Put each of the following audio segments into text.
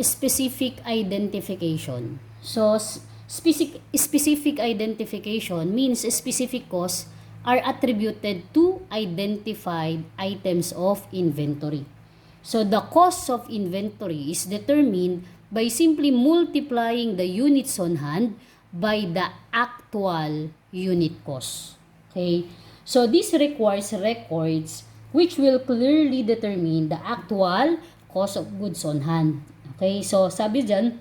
specific identification. So, specific identification means specific costs are attributed to identified items of inventory. So, the cost of inventory is determined by simply multiplying the units on hand by the actual unit cost. Okay? So, this requires records which will clearly determine the actual cost of goods on hand. Okay? So, sabi dyan,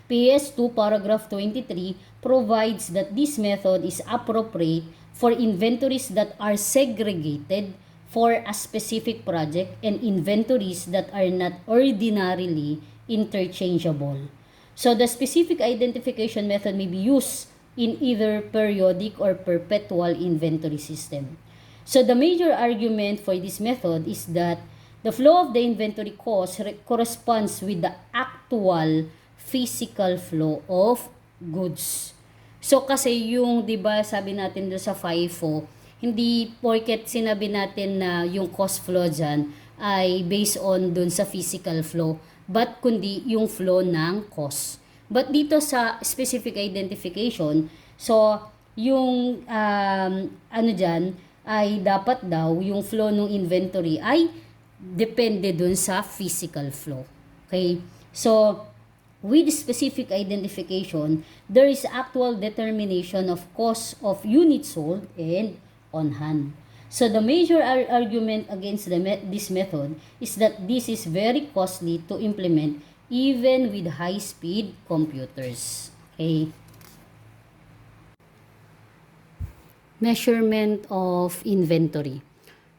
PS2 paragraph 23 provides that this method is appropriate for inventories that are segregated for a specific project and inventories that are not ordinarily interchangeable. So the specific identification method may be used in either periodic or perpetual inventory system. So the major argument for this method is that the flow of the inventory cost corresponds with the actual physical flow of goods. So kasi yung 'di ba sabi natin doon sa FIFO, hindi porket sinabi natin na yung cost flow diyan ay based on doon sa physical flow, but kundi yung flow ng cost. But dito sa specific identification, so yung ano diyan ay dapat daw yung flow ng inventory ay depende dun sa physical flow. Okay? So, with specific identification, there is actual determination of cost of units sold and on hand. So, the major argument against this method is that this is very costly to implement even with high-speed computers. Okay? Measurement of inventory.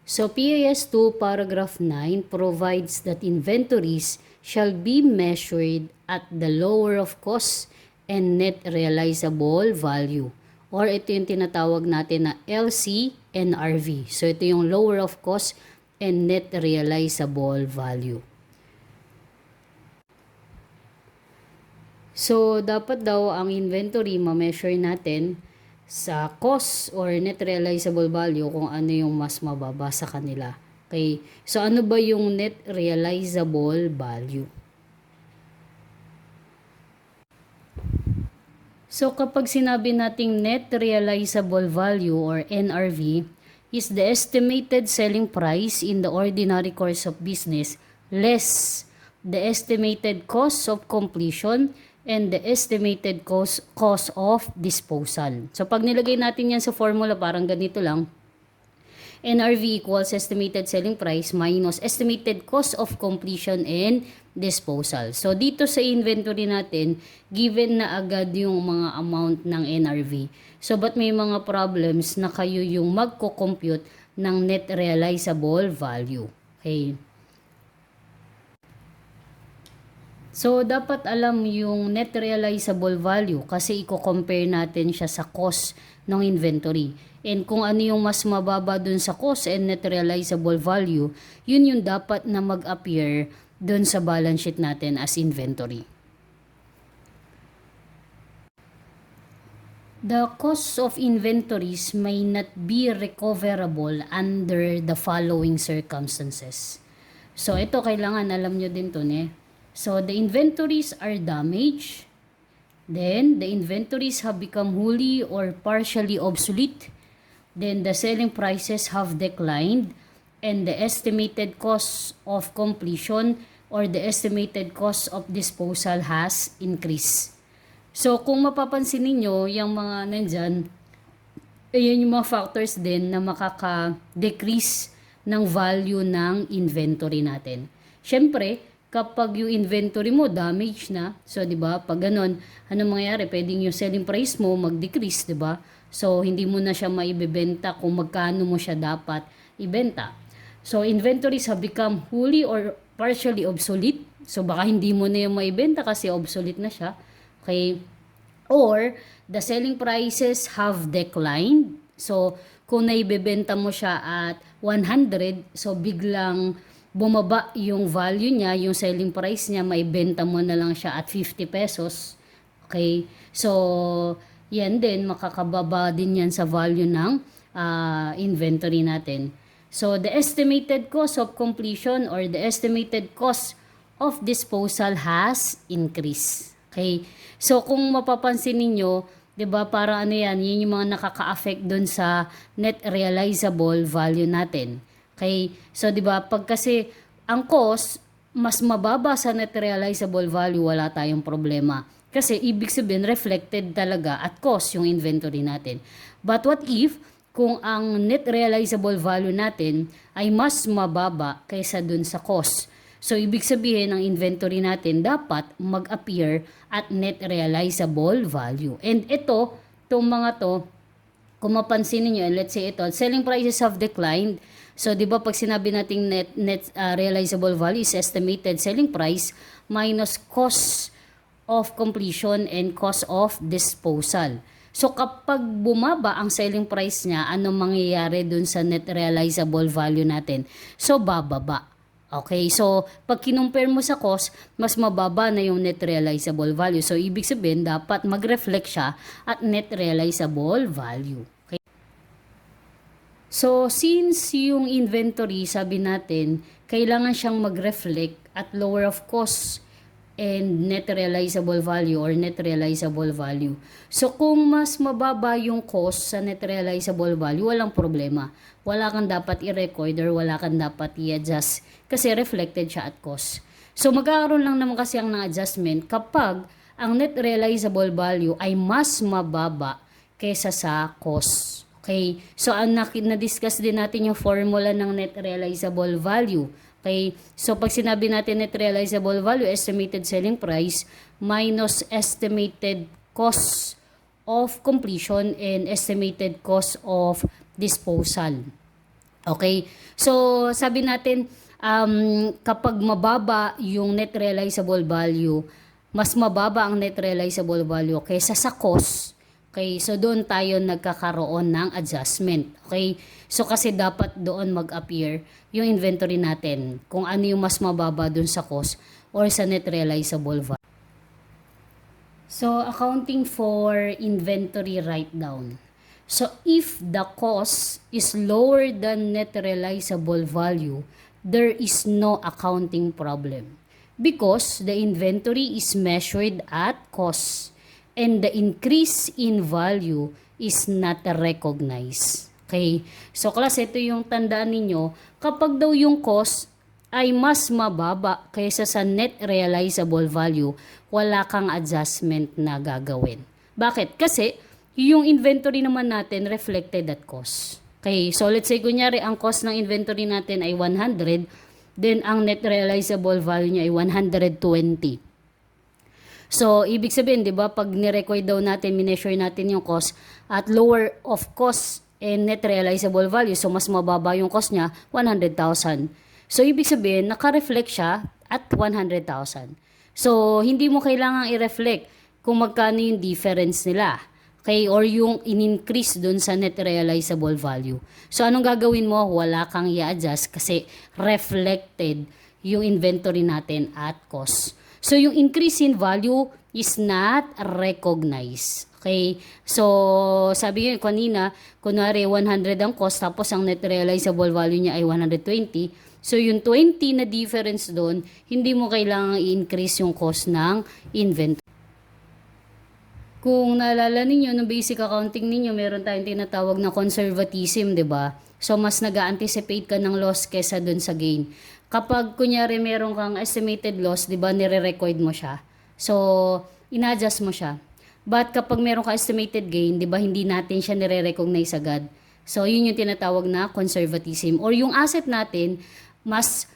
So, PAS 2 paragraph 9 provides that inventories shall be measured at the lower of cost and net realizable value. Or ito yung tinatawag natin na LCNRV. So, ito yung lower of cost and net realizable value. So, dapat daw ang inventory ma-measure natin sa cost or net realizable value kung ano yung mas mababa sa kanila. Okay? So, ano ba yung net realizable value? So, kapag sinabi nating net realizable value or NRV is the estimated selling price in the ordinary course of business less the estimated cost of completion and the estimated cost of disposal. So, pag nilagay natin yan sa formula, parang ganito lang. NRV equals estimated selling price minus estimated cost of completion and disposal. So, dito sa inventory natin, given na agad yung mga amount ng NRV. So, but may mga problems na kayo yung magko-compute ng net realizable value. Okay. So, dapat alam yung net realizable value kasi i-compare natin siya sa cost ng inventory. And kung ano yung mas mababa dun sa cost and net realizable value, yun yung dapat na mag-appear dun sa balance sheet natin as inventory. The cost of inventories may not be recoverable under the following circumstances. So, ito kailangan alam nyo din to, ne? So, the inventories are damaged. Then, the inventories have become wholly or partially obsolete. Then, the selling prices have declined. And the estimated cost of completion or the estimated cost of disposal has increased. So, kung mapapansin ninyo, yung mga nandyan, ayan yung mga factors din na makaka-decrease ng value ng inventory natin. Siyempre, kapag yung inventory mo damage na, so 'di ba? Pag ganun, ano mangyayari? Pwedeng yung selling price mo mag-decrease, 'di ba? So hindi mo na siya maibebenta kung magkano mo siya dapat ibenta. So inventories have become wholly or partially obsolete. So baka hindi mo na yung maibenta kasi obsolete na siya. Okay? Or the selling prices have declined. So kung naibebenta mo siya at 100, so biglang bumaba yung value niya, yung selling price niya, maibenta mo na lang siya at 50 pesos. Okay? So, yan din, makakababa din yan sa value ng inventory natin. So, the estimated cost of completion or the estimated cost of disposal has increased. Okay? So, kung mapapansin ninyo, 'di ba, para ano yan, yun yung mga nakaka-affect dun sa net realizable value natin. Okay? So, 'di ba, pag kasi ang cost mas mababa sa net realizable value, wala tayong problema. Kasi ibig sabihin reflected talaga at cost yung inventory natin. But what if kung ang net realizable value natin ay mas mababa kaysa dun sa cost? So, ibig sabihin, ang inventory natin dapat mag-appear at net realizable value. And itong mga to, kung mapansin niyo, let's say ito, selling prices have declined. So, di ba pag sinabi nating net realizable value is estimated selling price minus cost of completion and cost of disposal. So, kapag bumaba ang selling price niya, ano mangyayari dun sa net realizable value natin? So, bababa. Okay, so pag kinumpare mo sa cost, mas mababa na yung net realizable value. So, ibig sabihin, dapat mag-reflect siya at net realizable value. Okay? So, since yung inventory, sabi natin, kailangan siyang mag-reflect at lower of cost and net realizable value or net realizable value. So, kung mas mababa yung cost sa net realizable value, walang problema. Wala kang dapat i-record or wala kang dapat i-adjust kasi reflected siya at cost. So, magkakaroon lang naman kasi ang adjustment kapag ang net realizable value ay mas mababa kaysa sa cost. Okay? So, na-discuss din natin yung formula ng net realizable value. Okay? So, pag sinabi natin net realizable value, estimated selling price minus estimated cost of completion and estimated cost of disposal. Okay? So, sabi natin, kapag mababa yung net realizable value, mas mababa ang net realizable value kaysa sa cost. Okay? So, doon tayo nagkakaroon ng adjustment. Okay? So, kasi dapat doon mag-appear yung inventory natin kung ano yung mas mababa doon sa cost or sa net realizable value. So, accounting for inventory write-down. So, if the cost is lower than net realizable value, there is no accounting problem because the inventory is measured at cost and the increase in value is not recognized. Okay? So, class, ito yung tandaan ninyo. Kapag daw yung cost ay mas mababa kaysa sa net realizable value, wala kang adjustment na gagawin. Bakit? Kasi, yung inventory naman natin reflected at cost. Okay, so let's say kunyari ang cost ng inventory natin ay 100, then ang net realizable value niya ay 120. So, ibig sabihin, di ba, pag ni-record daw natin, mineasure natin yung cost at lower of cost and net realizable value, so mas mababa yung cost niya, 100,000. So, ibig sabihin, naka-reflect siya at 100,000. So, hindi mo kailangang i-reflect kung magkano yung difference nila. Okay, or yung in-increase dun sa net realizable value. So, anong gagawin mo? Wala kang i-adjust kasi reflected yung inventory natin at cost. So, yung increase in value is not recognized. Okay, so, sabi ko kanina, kunwari 100 ang cost, tapos ang net realizable value niya ay 120. So, yung 20 na difference doon, hindi mo kailangang i-increase yung cost ng inventory. Kung naalala ninyo, no basic accounting ninyo, meron tayong tinatawag na conservatism, di ba? So, mas nag-anticipate ka ng loss kesa dun sa gain. Kapag, kunyari, meron kang estimated loss, di ba, nire-record mo siya. So, in-adjust mo siya. But kapag meron ka estimated gain, di ba, hindi natin siya nire-recognize agad. So, yun yung tinatawag na conservatism. Or yung asset natin, mas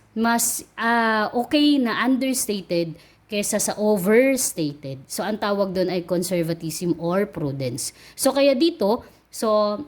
okay na understated kesa sa overstated. So, ang tawag doon ay conservatism or prudence. So, kaya dito, so,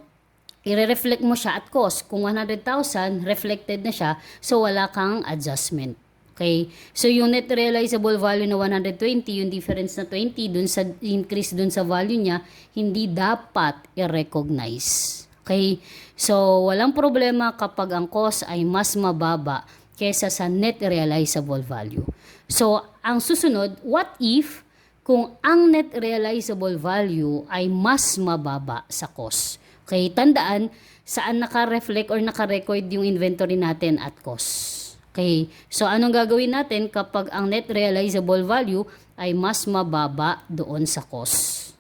i-reflect mo siya at cost. Kung 100,000, reflected na siya, so wala kang adjustment. Okay? So, yung net realizable value na 120, yung difference na 20, dun sa increase dun sa value niya, hindi dapat i-recognize. Okay? So, walang problema kapag ang cost ay mas mababa kesa sa net realizable value. So, ang susunod, what if kung ang net realizable value ay mas mababa sa cost? Okay, tandaan saan naka-reflect or naka-record yung inventory natin at cost. Okay, so anong gagawin natin kapag ang net realizable value ay mas mababa doon sa cost?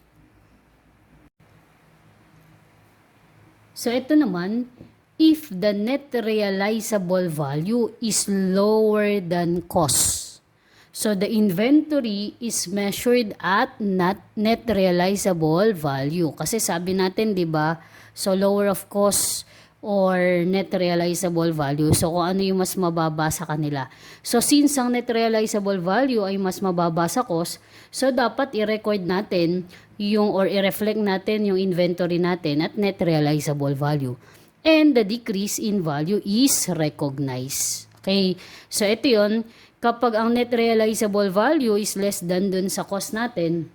So ito naman, if the net realizable value is lower than cost. So the inventory is measured at net realizable value. Kasi sabi natin, 'di ba? So lower of cost or net realizable value. So kung ano yung mas mababa sa kanila. So since ang net realizable value ay mas mababa sa cost, so dapat i-record natin yung or i-reflect natin yung inventory natin at net realizable value. And the decrease in value is recognized. Okay? So ito yun, kapag ang net realizable value is less than dun sa cost natin,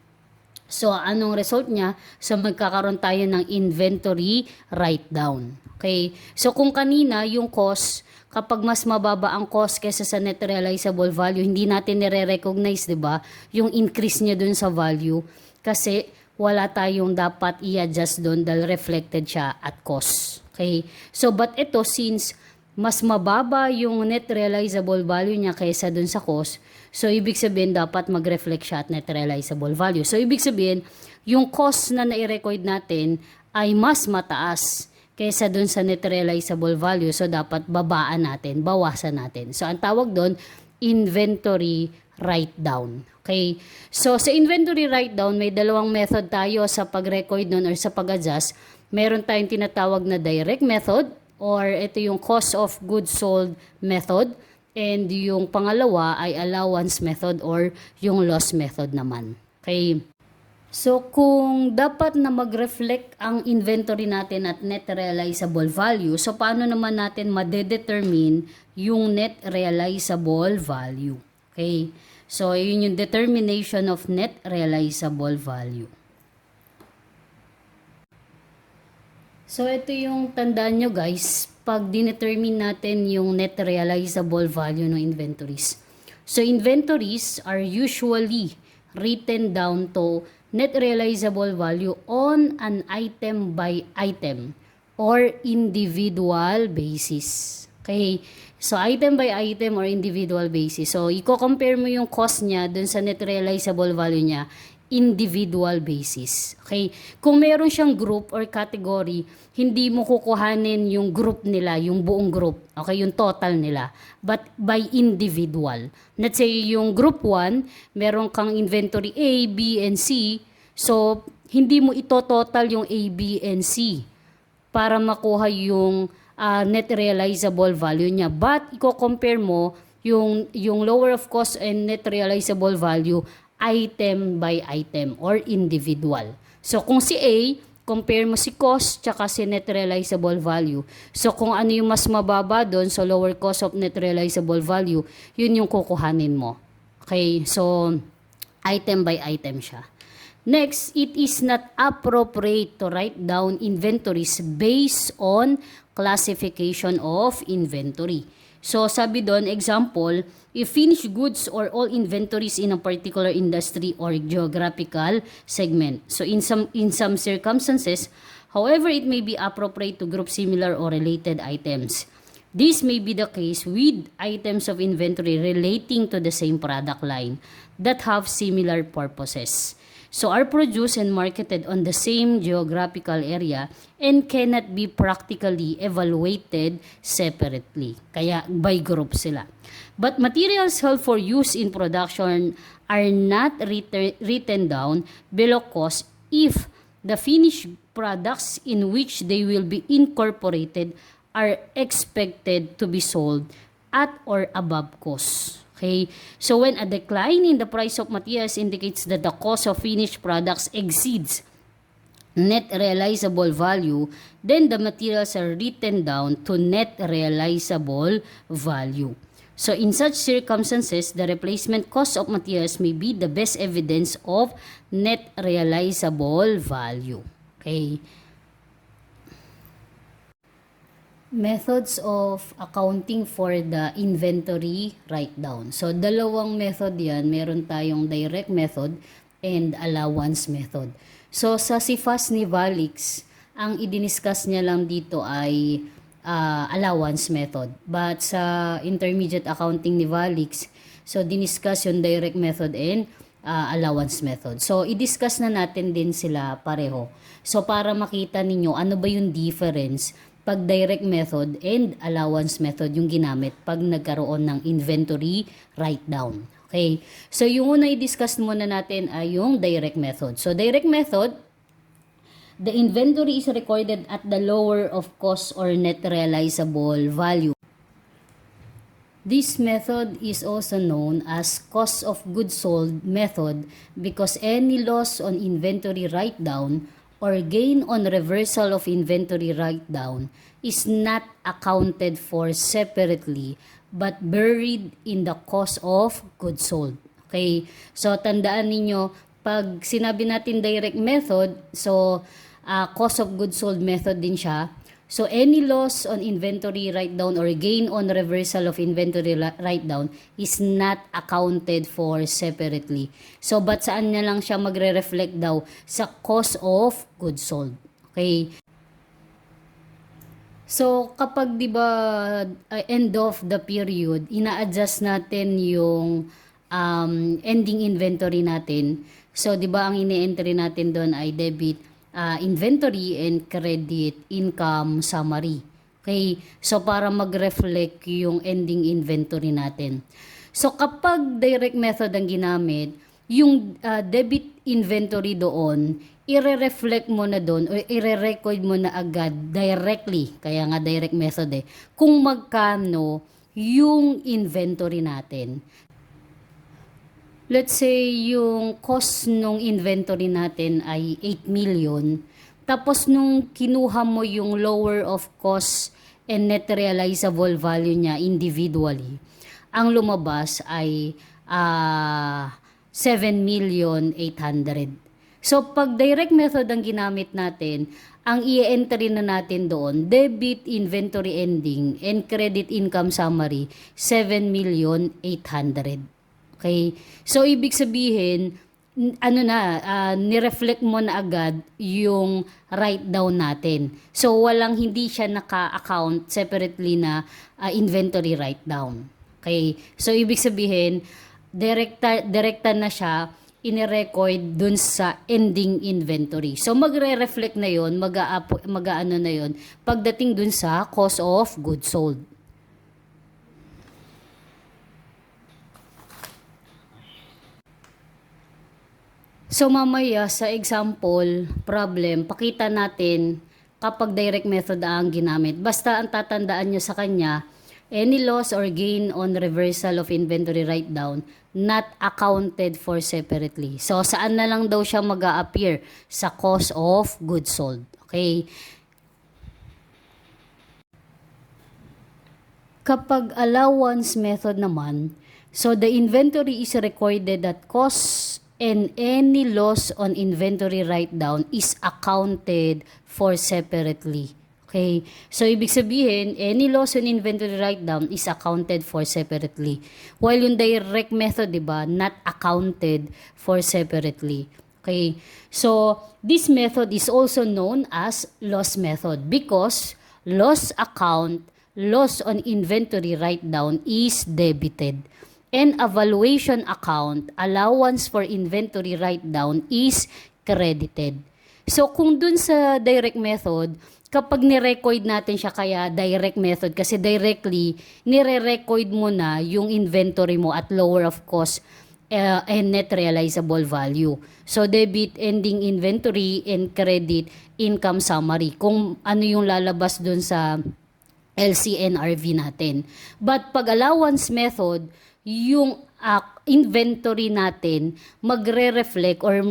so anong result niya? So magkakaroon tayo ng inventory write-down. Okay? So kung kanina yung cost, kapag mas mababa ang cost kaysa sa net realizable value, hindi natin nire-recognize, 'di ba? Yung increase niya dun sa value kasi wala tayong dapat i-adjust dun dahil reflected siya at cost. Okay? So but ito, since mas mababa yung net realizable value niya kaysa dun sa cost, so ibig sabihin dapat mag-reflect siya at net realizable value. So ibig sabihin, yung cost na nai-record natin ay mas mataas kaysa dun sa net realizable value. So dapat babaan natin, bawasan natin. So ang tawag doon, inventory write-down. Okay? So sa inventory write-down, may dalawang method tayo sa pag-record nun or sa pag-adjust. Meron tayong tinatawag na direct method or ito yung cost of goods sold method. And yung pangalawa ay allowance method or yung loss method naman. Okay? So kung dapat na mag-reflect ang inventory natin at net realizable value, so paano naman natin madedetermine yung net realizable value? Okay? So yun yung determination of net realizable value. So ito yung tandaan nyo guys, pag dinetermine natin yung net realizable value ng inventories. So inventories are usually written down to net realizable value on an item by item or individual basis. Okay? So item by item or individual basis. So i-compare mo yung cost niya dun sa net realizable value niya individual basis. Okay? Kung meron siyang group or category, hindi mo kukuhanin yung group nila, yung buong group. Okay? Yung total nila. But by individual. Let's say yung group 1, meron kang inventory A, B, and C. So, hindi mo ito-total yung A, B, and C para makuha yung net realizable value niya. But, i-compare mo yung lower of cost and net realizable value item by item or individual. So, kung si A, compare mo si cost tsaka si net realizable value. So, kung ano yung mas mababa doon, so lower cost of net realizable value, yun yung kukuhanin mo. Okay, so, item by item siya. Next, it is not appropriate to write down inventories based on classification of inventory. So, sabi doon, example, if finished goods or all inventories in a particular industry or geographical segment. So, in some circumstances, however, it may be appropriate to group similar or related items. This may be the case with items of inventory relating to the same product line that have similar purposes. So are produced and marketed on the same geographical area and cannot be practically evaluated separately. Kaya by group sila. But materials held for use in production are not written down below cost if the finished products in which they will be incorporated are expected to be sold at or above cost. Okay, so when a decline in the price of materials indicates that the cost of finished products exceeds net realizable value, then the materials are written down to net realizable value. So in such circumstances, the replacement cost of materials may be the best evidence of net realizable value. Okay. Methods of accounting for the inventory write-down. So, dalawang method yan. Meron tayong direct method and allowance method. So, sa CFAS ni Valix, ang idiniscuss niya lang dito ay allowance method. But sa intermediate accounting ni Valix, so diniscuss yung direct method and allowance method. So i-discuss na natin din sila pareho. So para makita ninyo ano ba yung difference pag direct method and allowance method yung ginamit pag nagkaroon ng inventory write-down. Okay? So yung una i-discuss muna natin ay yung direct method. So direct method, the inventory is recorded at the lower of cost or net realizable value. This method is also known as cost of goods sold method because any loss on inventory write-down or gain on reversal of inventory write-down is not accounted for separately but buried in the cost of goods sold. Okay? So tandaan ninyo, pag sinabi natin direct method, so cost of goods sold method din siya. So any loss on inventory write-down or gain on reversal of inventory write-down is not accounted for separately. So but saan na lang siya magre-reflect daw? Sa cost of goods sold. Okay? So kapag 'di ba end of the period, ina-adjust natin yung ending inventory natin. So 'di ba ang ini-entry natin doon ay debit inventory and credit income summary. Okay? So para mag-reflect yung ending inventory natin. So kapag direct method ang ginamit, yung debit inventory doon, ire-reflect mo na doon o ire-record mo na agad directly, kaya nga direct method kung magkano yung inventory natin. Let's say yung cost nung inventory natin ay 8 million. Tapos nung kinuha mo yung lower of cost and net realizable value niya individually, ang lumabas ay 7,800,000. So pag direct method ang ginamit natin, ang i-entry na natin doon, debit inventory ending and credit income summary, 7,800,000. Okay? So, ibig sabihin, ni-reflect mo na agad yung write-down natin. So, hindi siya naka-account separately na inventory write-down. Okay? So, ibig sabihin, direkta na siya ine-record dun sa ending inventory. So, magre-reflect na yun, mag-aano na yun, pagdating dun sa cost of goods sold. So mamaya sa example, problem, pakita natin kapag direct method ang ginamit. Basta ang tatandaan nyo sa kanya, any loss or gain on reversal of inventory write-down not accounted for separately. So saan na lang daw siya mag-a-appear? Sa cost of goods sold. Okay? Kapag allowance method naman, so the inventory is recorded at cost and any loss on inventory write-down is accounted for separately. Okay? So, ibig sabihin, any loss on inventory write-down is accounted for separately. While yung direct method, diba, not accounted for separately. Okay? So, this method is also known as loss method because loss account, loss on inventory write-down is debited. And valuation account, allowance for inventory write-down is credited. So, kung dun sa direct method, kapag ni-record natin siya kaya direct method, kasi directly, nire-record mo na yung inventory mo at lower of cost and net realizable value. So, debit ending inventory and credit income summary. Kung ano yung lalabas dun sa LCNRV natin. But pag allowance method, yung inventory natin magre-reflect or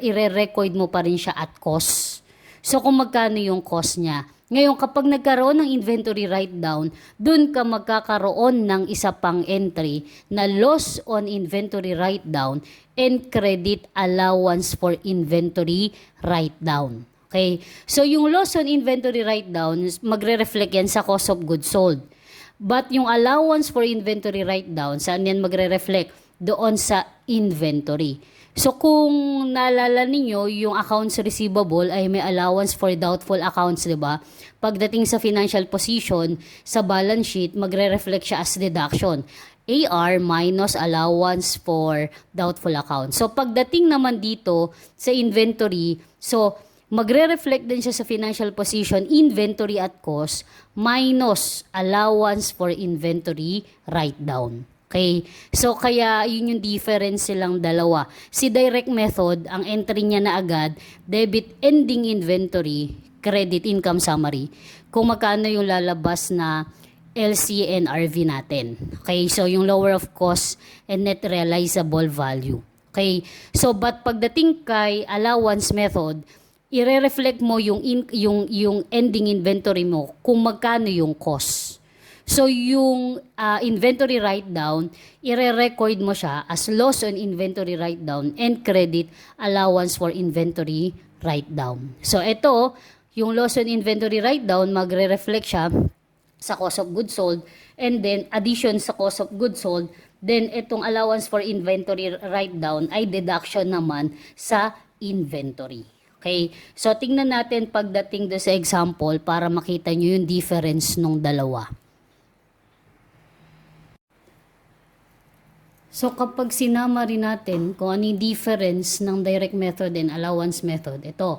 i-record mo pa rin siya at cost. So kung magkano yung cost niya. Ngayon kapag nagkaroon ng inventory write-down, dun ka magkakaroon ng isa pang entry na loss on inventory write-down and credit allowance for inventory write-down. Okay? So yung loss on inventory write-down, magre-reflect yan sa cost of goods sold. But yung allowance for inventory write-down, saan yan magre-reflect? doon sa inventory. So kung naalala ninyo, yung accounts receivable ay may allowance for doubtful accounts, di ba? Pagdating sa financial position, sa balance sheet, magre-reflect siya as deduction. AR minus allowance for doubtful accounts. So pagdating naman dito sa inventory, so magre-reflect din siya sa financial position, inventory at cost, minus allowance for inventory write-down. Okay? So, kaya yun yung difference silang dalawa. Si direct method, ang entry niya na agad, debit ending inventory, credit income summary, kung magkano yung lalabas na LCNRV natin. Okay? So, yung lower of cost and net realizable value. Okay? So, but pagdating kay allowance method, i-reflect mo yung ending inventory mo kung magkano yung cost. So, yung inventory write-down, i-record mo siya as loss on inventory write-down and credit allowance for inventory write-down. So, ito, yung loss on inventory write-down, magre-reflect siya sa cost of goods sold and then addition sa cost of goods sold. Then, itong allowance for inventory write-down ay deduction naman sa inventory. Okay? So, tingnan natin pagdating do sa example para makita nyo yung difference nung dalawa. So, kapag sinama rin natin kung ano yung difference ng direct method and allowance method, ito.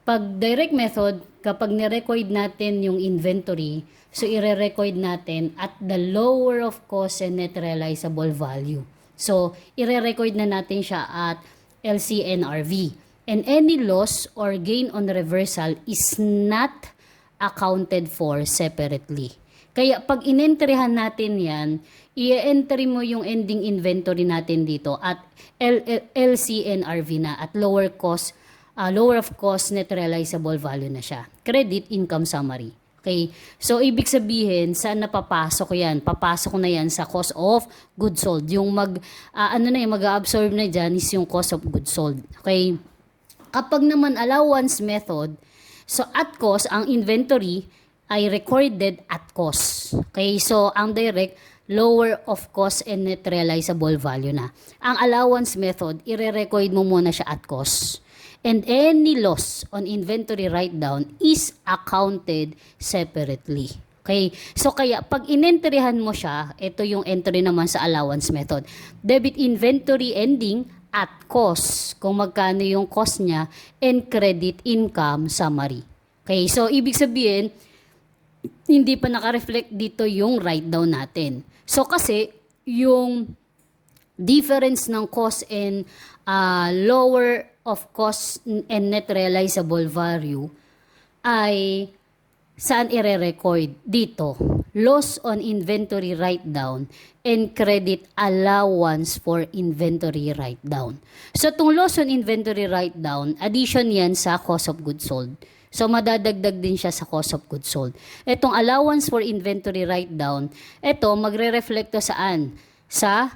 Pag direct method, kapag nirecord natin yung inventory, so i-record natin at the lower of cost and net realizable value. So, i-record na natin siya at LCNRV. And any loss or gain on reversal is not accounted for separately. Kaya pag inentryhan natin yan, i-entry mo yung ending inventory natin dito at LCNRV na at lower of cost net realizable value na siya. Credit income summary. Okay? So, ibig sabihin, saan napapasok yan? Papasok na yan sa cost of goods sold. Yung mag-absorb na dyan is yung cost of goods sold. Okay? Kapag naman allowance method, so at cost, ang inventory ay recorded at cost. Okay? So, ang direct, lower of cost and net realizable value na. Ang allowance method, i-record mo muna siya at cost. And any loss on inventory write-down is accounted separately. Okay? So, kaya pag inentryhan mo siya, ito yung entry naman sa allowance method. Debit inventory ending at cost, kung magkano yung cost niya, and credit income summary. Okay? So, ibig sabihin, hindi pa naka-reflect dito yung write-down natin. So, kasi, yung difference ng cost and lower of cost and net realizable value ay saan i-record? Dito. Loss on inventory write-down and credit allowance for inventory write-down. So, itong loss on inventory write-down, addition yan sa cost of goods sold. So, madadagdag din siya sa cost of goods sold. Itong allowance for inventory write-down, ito, magre-reflect to saan? Sa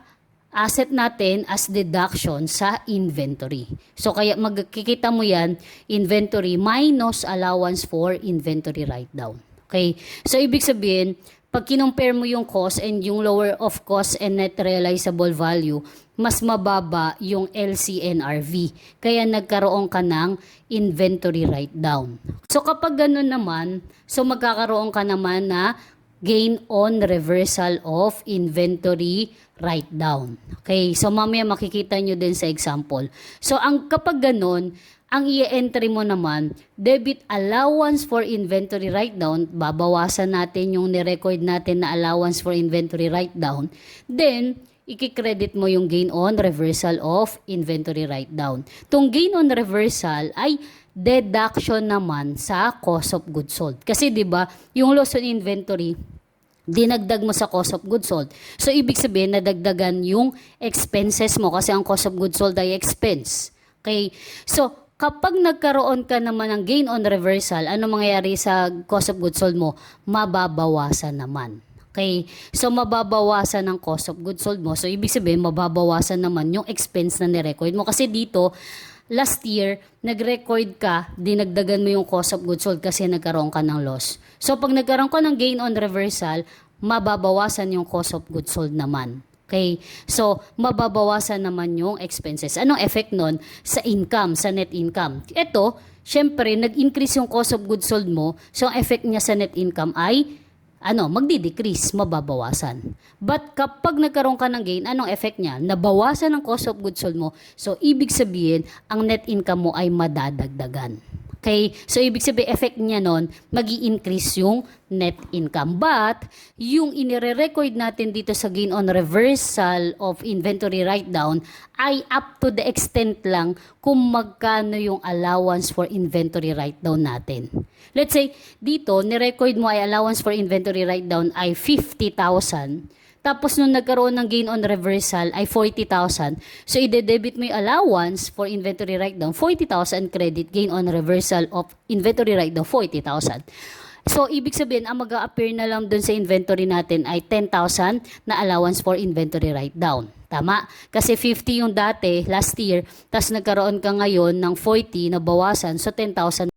asset natin as deduction sa inventory. So, kaya magkikita mo yan, inventory minus allowance for inventory write-down. Okay? So, ibig sabihin, pag kinumpare mo yung cost and yung lower of cost and net realizable value, mas mababa yung LCNRV. Kaya nagkaroon ka ng inventory write-down. So kapag ganun naman, so magkakaroon ka naman na gain on reversal of inventory write-down. Okay, so mamaya makikita nyo din sa example. So kapag ganun, ang i-entry mo naman, debit allowance for inventory write-down, babawasan natin yung nirecord natin na allowance for inventory write-down, then, i-credit mo yung gain on reversal of inventory write-down. Itong gain on reversal ay deduction naman sa cost of goods sold. Kasi 'di ba, yung loss on inventory, dinagdag mo sa cost of goods sold. So, ibig sabihin, nadagdagan yung expenses mo kasi ang cost of goods sold ay expense. Okay? So, kapag nagkaroon ka naman ng gain on reversal, ano mangyayari sa cost of goods sold mo? Mababawasan naman. Okay? So, mababawasan ang cost of goods sold mo. So, ibig sabihin, mababawasan naman yung expense na nirecord mo. Kasi dito, last year, nag-record ka, dinagdagan mo yung cost of goods sold kasi nagkaroon ka ng loss. So, pag nagkaroon ka ng gain on reversal, mababawasan yung cost of goods sold naman. Okay? So, mababawasan naman yung expenses. Anong effect nun? Sa income, sa net income. Ito, syempre, nag-increase yung cost of goods sold mo. So, ang effect niya sa net income ay, magdi-decrease, mababawasan. But kapag nagkaroon ka ng gain, anong effect niya? Nabawasan ang cost of goods sold mo. So, ibig sabihin, ang net income mo ay madadagdagan. Okay? So, ibig sabihin, effect niya nun, magi-increase yung net income. But, yung inire-record natin dito sa gain on reversal of inventory write-down ay up to the extent lang kung magkano yung allowance for inventory write-down natin. Let's say, dito, ni-record mo ay allowance for inventory write-down ay 50,000. Tapos nung nagkaroon ng gain on reversal ay 40,000. So, ide-debit mo yung allowance for inventory write-down, 40,000 credit, gain on reversal of inventory write-down, 40,000. So, ibig sabihin, ang mag-a-appear na lang dun sa inventory natin ay 10,000 na allowance for inventory write-down. Tama? Kasi 50 yung dati, last year, tapos nagkaroon ka ngayon ng 40 na bawasan, so 10,000